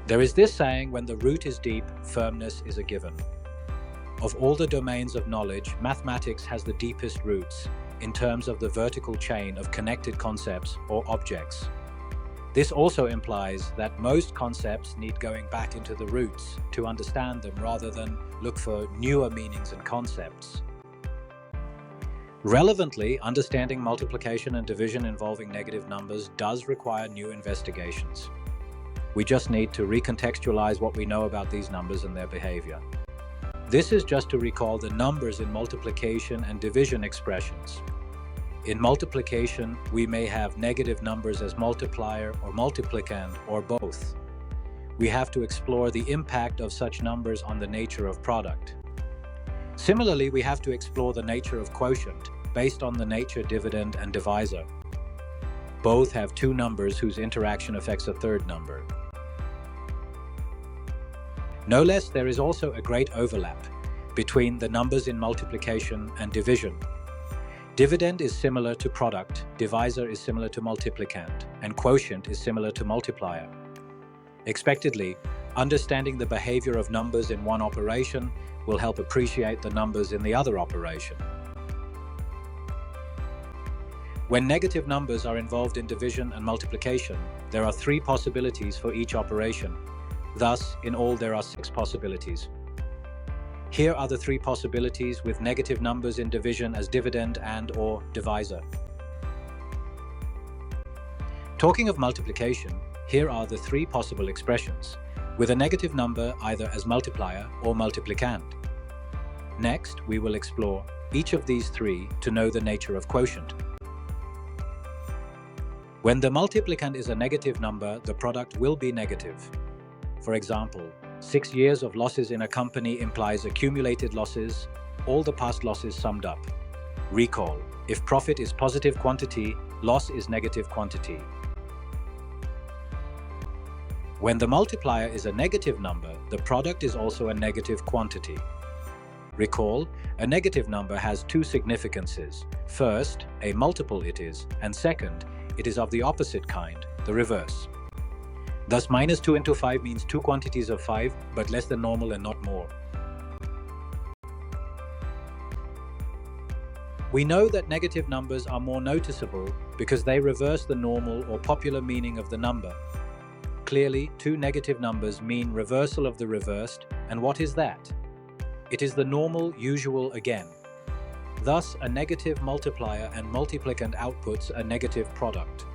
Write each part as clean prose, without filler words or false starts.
There is this saying, when the root is deep, firmness is a given. Of all the domains of knowledge, mathematics has the deepest roots in terms of the vertical chain of connected concepts or objects. This also implies that most concepts need going back into the roots to understand them rather than look for newer meanings and concepts. Relevantly, understanding multiplication and division involving negative numbers does require new investigations. We just need to recontextualize what we know about these numbers and their behavior. This is just to recall the numbers in multiplication and division expressions. In multiplication, we may have negative numbers as multiplier or multiplicand or both. We have to explore the impact of such numbers on the nature of product. Similarly, we have to explore the nature of quotient based on the nature dividend and divisor. Both have two numbers whose interaction affects a third number. No less, there is also a great overlap between the numbers in multiplication and division. Dividend is similar to product, divisor is similar to multiplicand, and quotient is similar to multiplier. Expectedly, understanding the behavior of numbers in one operation will help appreciate the numbers in the other operation. When negative numbers are involved in division and multiplication, there are 3 possibilities for each operation. Thus, in all, there are 6 possibilities. Here are the 3 possibilities with negative numbers in division as dividend and/or divisor. Talking of multiplication, here are the 3 possible expressions, with a negative number either as multiplier or multiplicand. Next, we will explore each of these 3 to know the nature of quotient. When the multiplicand is a negative number, the product will be negative. For example, 6 years of losses in a company implies accumulated losses, all the past losses summed up. Recall, if profit is positive quantity, loss is negative quantity. When the multiplier is a negative number, the product is also a negative quantity. Recall, a negative number has 2 significances. First, a multiple it is, and second, it is of the opposite kind, the reverse. Thus, minus 2 into 5 means 2 quantities of 5, but less than normal and not more. We know that negative numbers are more noticeable because they reverse the normal or popular meaning of the number. Clearly, 2 negative numbers mean reversal of the reversed, and what is that? It is the normal usual again. Thus, a negative multiplier and multiplicand outputs a negative product.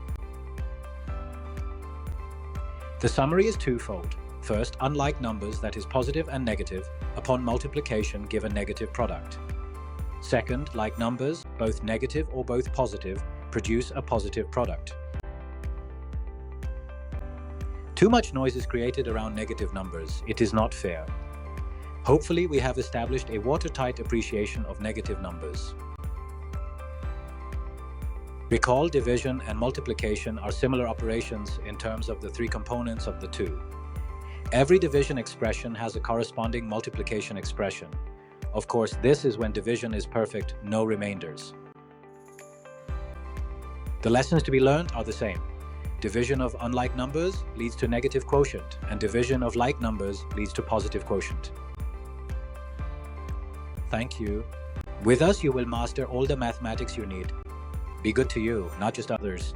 The summary is twofold. First, unlike numbers, that is positive and negative, upon multiplication give a negative product. Second, like numbers, both negative or both positive, produce a positive product. Too much noise is created around negative numbers. It is not fair. Hopefully, we have established a watertight appreciation of negative numbers. Recall, division and multiplication are similar operations in terms of the 3 components of the 2. Every division expression has a corresponding multiplication expression. Of course, this is when division is perfect, no remainders. The lessons to be learned are the same. Division of unlike numbers leads to negative quotient, and division of like numbers leads to positive quotient. Thank you. With us, you will master all the mathematics you need. Be good to you, not just others.